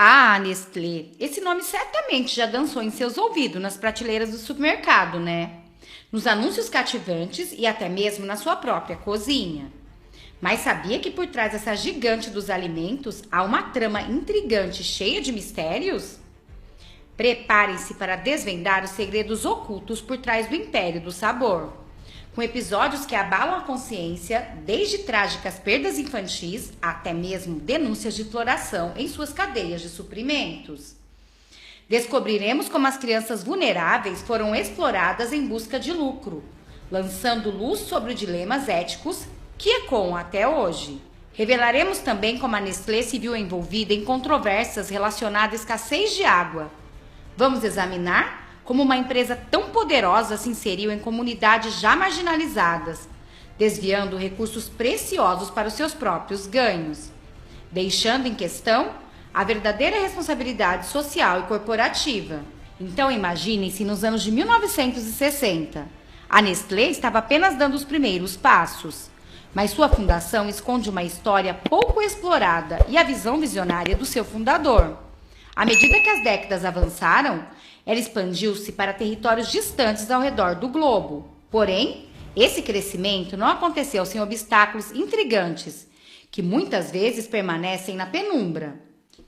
Ah, Nestlé, esse nome certamente já dançou em seus ouvidos nas prateleiras do supermercado, né? Nos anúncios cativantes e até mesmo na sua própria cozinha. Mas sabia que por trás dessa gigante dos alimentos há uma trama intrigante cheia de mistérios? Preparem-se para desvendar os segredos ocultos por trás do império do sabor, com episódios que abalam a consciência, desde trágicas perdas infantis até mesmo denúncias de exploração em suas cadeias de suprimentos. Descobriremos como as crianças vulneráveis foram exploradas em busca de lucro, lançando luz sobre dilemas éticos que ecoam até hoje. Revelaremos também como a Nestlé se viu envolvida em controvérsias relacionadas à escassez de água. Vamos examinar como uma empresa tão poderosa se inseriu em comunidades já marginalizadas, desviando recursos preciosos para os seus próprios ganhos, deixando em questão a verdadeira responsabilidade social e corporativa. Então imaginem se nos anos de 1960, a Nestlé estava apenas dando os primeiros passos, mas sua fundação esconde uma história pouco explorada e a visão visionária do seu fundador. À medida que as décadas avançaram, ela expandiu-se para territórios distantes ao redor do globo. Porém, esse crescimento não aconteceu sem obstáculos intrigantes, que muitas vezes permanecem na penumbra.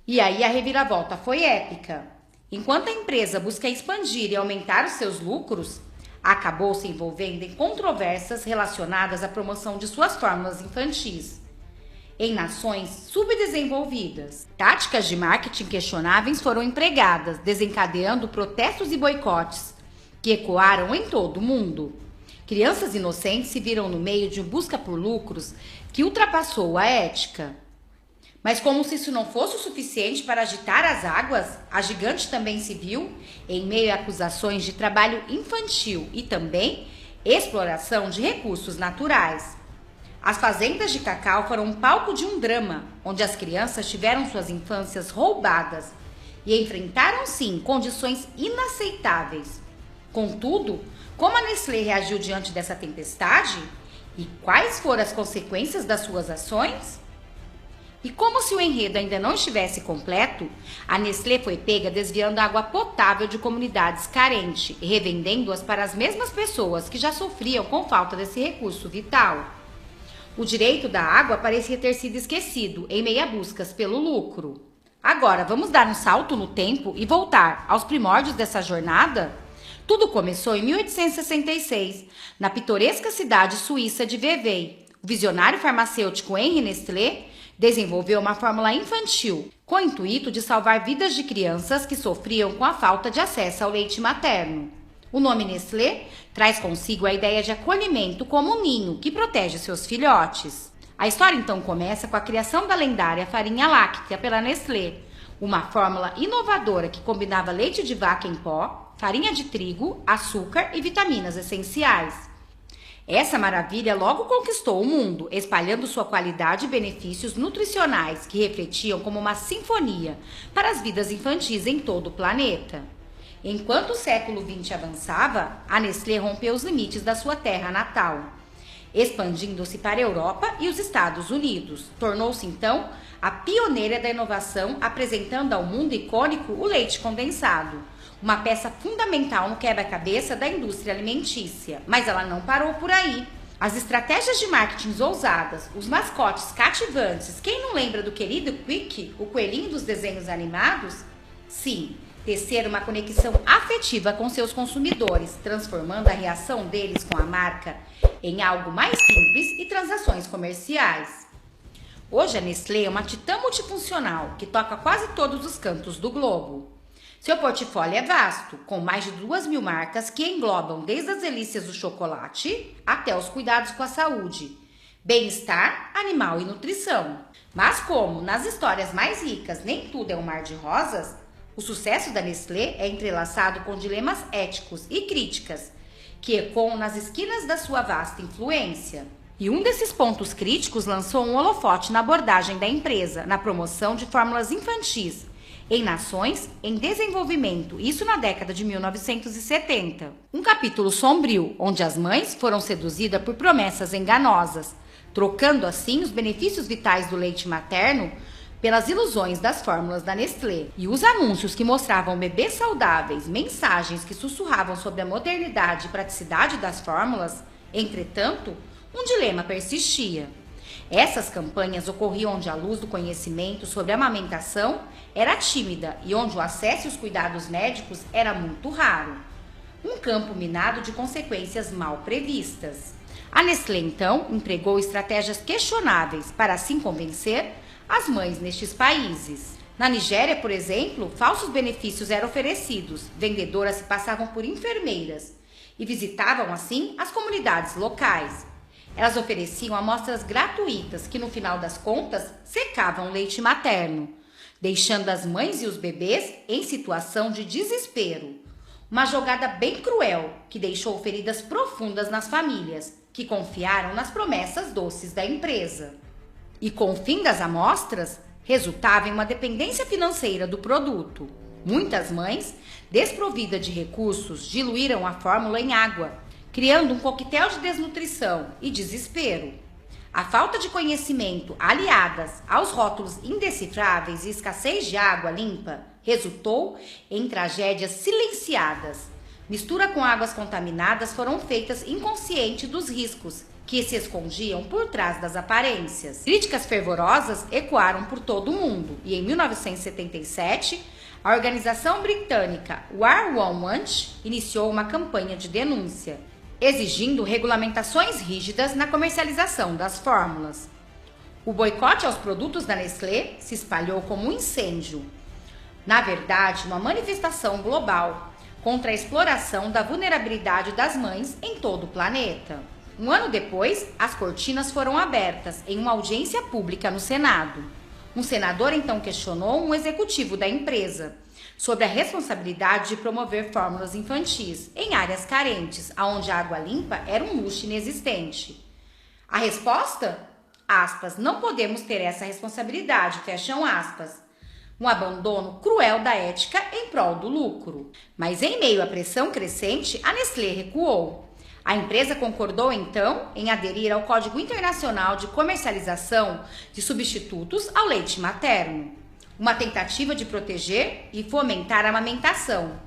E aí a reviravolta foi épica. Enquanto a empresa busca expandir e aumentar os seus lucros, acabou se envolvendo em controvérsias relacionadas à promoção de suas fórmulas infantis em nações subdesenvolvidas. Táticas de marketing questionáveis foram empregadas, desencadeando protestos e boicotes que ecoaram em todo o mundo. Crianças inocentes se viram no meio de busca por lucros que ultrapassou a ética. Mas como se isso não fosse o suficiente para agitar as águas, a gigante também se viu em meio a acusações de trabalho infantil e também exploração de recursos naturais. As fazendas de cacau foram um palco de um drama, onde as crianças tiveram suas infâncias roubadas e enfrentaram, sim, condições inaceitáveis. Contudo, como a Nestlé reagiu diante dessa tempestade? E quais foram as consequências das suas ações? E como se o enredo ainda não estivesse completo, a Nestlé foi pega desviando água potável de comunidades carentes e revendendo-as para as mesmas pessoas que já sofriam com falta desse recurso vital. O direito da água parecia ter sido esquecido em meio a buscas pelo lucro. Agora, vamos dar um salto no tempo e voltar aos primórdios dessa jornada? Tudo começou em 1866, na pitoresca cidade suíça de Vevey. O visionário farmacêutico Henri Nestlé desenvolveu uma fórmula infantil com o intuito de salvar vidas de crianças que sofriam com a falta de acesso ao leite materno. O nome Nestlé traz consigo a ideia de acolhimento como um ninho que protege seus filhotes. A história então começa com a criação da lendária farinha láctea pela Nestlé, uma fórmula inovadora que combinava leite de vaca em pó, farinha de trigo, açúcar e vitaminas essenciais. Essa maravilha logo conquistou o mundo, espalhando sua qualidade e benefícios nutricionais que refletiam como uma sinfonia para as vidas infantis em todo o planeta. Enquanto o século XX avançava, a Nestlé rompeu os limites da sua terra natal, expandindo-se para a Europa e os Estados Unidos. Tornou-se então a pioneira da inovação, apresentando ao mundo icônico o leite condensado, uma peça fundamental no quebra-cabeça da indústria alimentícia. Mas ela não parou por aí. As estratégias de marketing ousadas, os mascotes cativantes, quem não lembra do querido Quick, o coelhinho dos desenhos animados? Sim, tecer uma conexão afetiva com seus consumidores, transformando a reação deles com a marca em algo mais simples e transações comerciais. Hoje a Nestlé é uma titã multifuncional que toca quase todos os cantos do globo. Seu portfólio é vasto, com mais de 2.000 marcas que englobam desde as delícias do chocolate até os cuidados com a saúde, bem-estar animal e nutrição. Mas como nas histórias mais ricas nem tudo é um mar de rosas, o sucesso da Nestlé é entrelaçado com dilemas éticos e críticas que ecoam nas esquinas da sua vasta influência. E um desses pontos críticos lançou um holofote na abordagem da empresa na promoção de fórmulas infantis em nações em desenvolvimento, isso na década de 1970. Um capítulo sombrio, onde as mães foram seduzidas por promessas enganosas, trocando assim os benefícios vitais do leite materno pelas ilusões das fórmulas da Nestlé e os anúncios que mostravam bebês saudáveis, mensagens que sussurravam sobre a modernidade e praticidade das fórmulas, entretanto, um dilema persistia. Essas campanhas ocorriam onde a luz do conhecimento sobre a amamentação era tímida e onde o acesso e os cuidados médicos era muito raro. Um campo minado de consequências mal previstas. A Nestlé, então, empregou estratégias questionáveis para assim convencer as mães nestes países. Na Nigéria, por exemplo, falsos benefícios eram oferecidos, vendedoras se passavam por enfermeiras e visitavam, assim, as comunidades locais. Elas ofereciam amostras gratuitas que, no final das contas, secavam o leite materno, deixando as mães e os bebês em situação de desespero. Uma jogada bem cruel que deixou feridas profundas nas famílias, que confiaram nas promessas doces da empresa. E com o fim das amostras, resultava em uma dependência financeira do produto. Muitas mães, desprovidas de recursos, diluíram a fórmula em água, criando um coquetel de desnutrição e desespero. A falta de conhecimento, aliadas aos rótulos indecifráveis e escassez de água limpa, resultou em tragédias silenciadas. Mistura com águas contaminadas foram feitas inconscientes dos riscos que se escondiam por trás das aparências. Críticas fervorosas ecoaram por todo o mundo e em 1977, a organização britânica War on Want iniciou uma campanha de denúncia, exigindo regulamentações rígidas na comercialização das fórmulas. O boicote aos produtos da Nestlé se espalhou como um incêndio. Na verdade, uma manifestação global contra a exploração da vulnerabilidade das mães em todo o planeta. Um ano depois, as cortinas foram abertas em uma audiência pública no Senado. Um senador então questionou um executivo da empresa sobre a responsabilidade de promover fórmulas infantis em áreas carentes, onde a água limpa era um luxo inexistente. A resposta? Aspas, não podemos ter essa responsabilidade, fecham aspas. Um abandono cruel da ética em prol do lucro. Mas em meio à pressão crescente, a Nestlé recuou. A empresa concordou então em aderir ao Código Internacional de Comercialização de Substitutos ao Leite Materno, uma tentativa de proteger e fomentar a amamentação.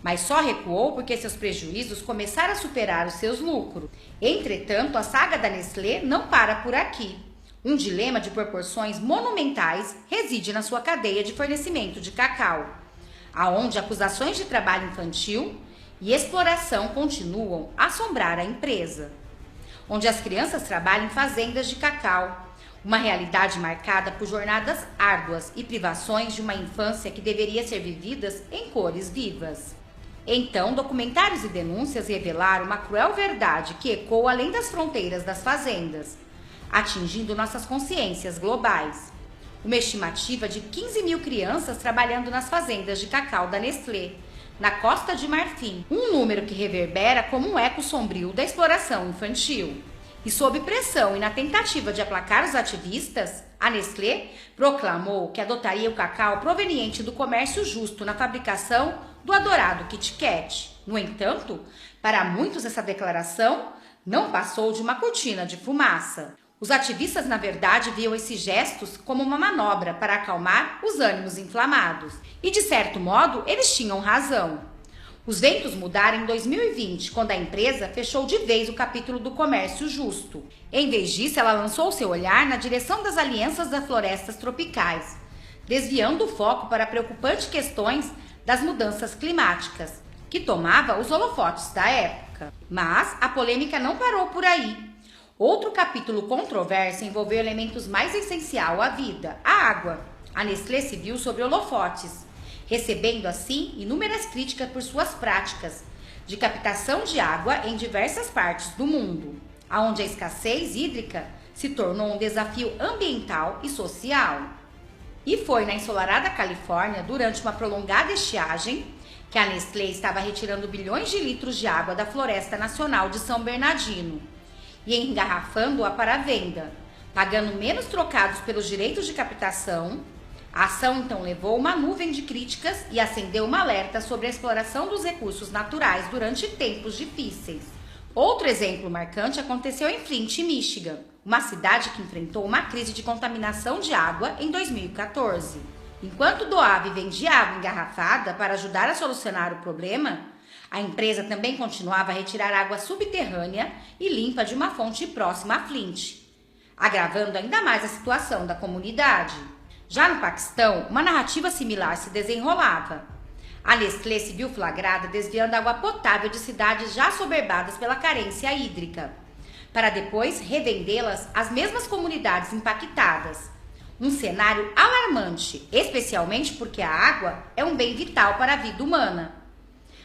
Mas só recuou porque seus prejuízos começaram a superar os seus lucros. Entretanto, a saga da Nestlé não para por aqui. Um dilema de proporções monumentais reside na sua cadeia de fornecimento de cacau, aonde acusações de trabalho infantil e exploração continuam a assombrar a empresa, onde as crianças trabalham em fazendas de cacau, uma realidade marcada por jornadas árduas e privações de uma infância que deveria ser vividas em cores vivas. Então, documentários e denúncias revelaram uma cruel verdade que ecoa além das fronteiras das fazendas, atingindo nossas consciências globais. Uma estimativa de 15 mil crianças trabalhando nas fazendas de cacau da Nestlé, na Costa de Marfim, um número que reverbera como um eco sombrio da exploração infantil. E sob pressão e na tentativa de aplacar os ativistas, a Nestlé proclamou que adotaria o cacau proveniente do comércio justo na fabricação do adorado Kit Kat. No entanto, para muitos essa declaração não passou de uma cortina de fumaça. Os ativistas, na verdade, viam esses gestos como uma manobra para acalmar os ânimos inflamados. E, de certo modo, eles tinham razão. Os ventos mudaram em 2020, quando a empresa fechou de vez o capítulo do comércio justo. Em vez disso, ela lançou seu olhar na direção das alianças das florestas tropicais, desviando o foco para preocupantes questões das mudanças climáticas, que tomava os holofotes da época. Mas a polêmica não parou por aí. Outro capítulo controverso envolveu elementos mais essenciais à vida, a água. A Nestlé se viu sobre holofotes, recebendo assim inúmeras críticas por suas práticas de captação de água em diversas partes do mundo, onde a escassez hídrica se tornou um desafio ambiental e social. E foi na ensolarada Califórnia, durante uma prolongada estiagem, que a Nestlé estava retirando bilhões de litros de água da Floresta Nacional de São Bernardino e engarrafando-a para a venda, pagando menos trocados pelos direitos de captação. A ação então levou uma nuvem de críticas e acendeu uma alerta sobre a exploração dos recursos naturais durante tempos difíceis. Outro exemplo marcante aconteceu em Flint, Michigan, uma cidade que enfrentou uma crise de contaminação de água em 2014. Enquanto doava e vendia água engarrafada para ajudar a solucionar o problema, a empresa também continuava a retirar água subterrânea e limpa de uma fonte próxima a Flint, agravando ainda mais a situação da comunidade. Já no Paquistão, uma narrativa similar se desenrolava. A Nestlé se viu flagrada desviando água potável de cidades já assoberbadas pela carência hídrica, para depois revendê-las às mesmas comunidades impactadas. Um cenário alarmante, especialmente porque a água é um bem vital para a vida humana.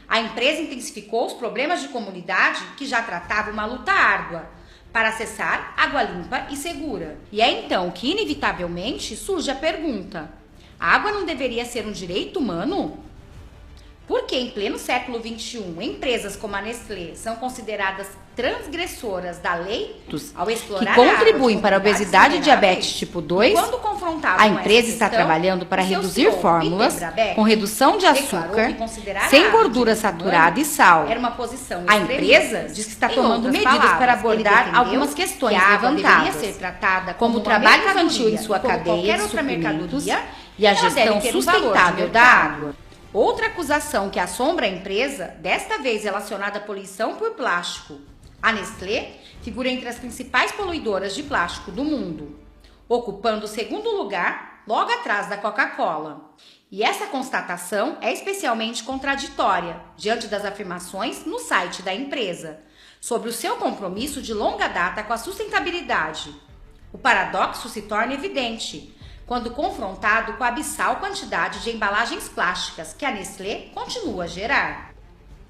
A empresa intensificou os problemas de comunidade que já tratavam uma luta árdua para acessar água limpa e segura. E é então que, inevitavelmente, surge a pergunta: a água não deveria ser um direito humano? Porque em pleno século XXI, empresas como a Nestlé são consideradas transgressoras da lei ao explorar que contribuem para a obesidade e diabetes tipo 2, a empresa está trabalhando para reduzir fórmulas com redução de açúcar, sem gordura saturada e sal. A empresa diz que está tomando medidas para abordar algumas questões levantadas, como o trabalho infantil em sua cadeia de suprimentos e a gestão sustentável da água. Outra acusação que assombra a empresa, desta vez relacionada à poluição por plástico. A Nestlé figura entre as principais poluidoras de plástico do mundo, ocupando o segundo lugar, logo atrás da Coca-Cola. E essa constatação é especialmente contraditória diante das afirmações no site da empresa sobre o seu compromisso de longa data com a sustentabilidade. O paradoxo se torna evidente quando confrontado com a abissal quantidade de embalagens plásticas que a Nestlé continua a gerar.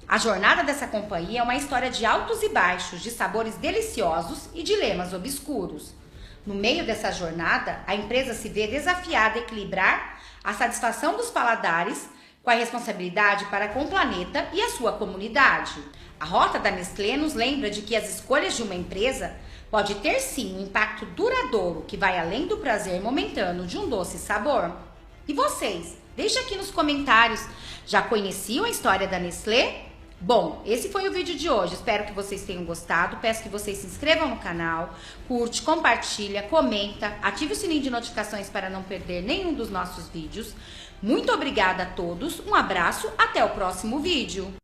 A jornada dessa companhia é uma história de altos e baixos, de sabores deliciosos e dilemas obscuros. No meio dessa jornada, a empresa se vê desafiada a equilibrar a satisfação dos paladares com a responsabilidade para com o planeta e a sua comunidade. A rota da Nestlé nos lembra de que as escolhas de uma empresa pode ter sim um impacto duradouro que vai além do prazer momentâneo de um doce sabor. E vocês? Deixe aqui nos comentários. Já conheciam a história da Nestlé? Bom, esse foi o vídeo de hoje. Espero que vocês tenham gostado. Peço que vocês se inscrevam no canal, curte, compartilha, comenta, ative o sininho de notificações para não perder nenhum dos nossos vídeos. Muito obrigada a todos, um abraço, até o próximo vídeo.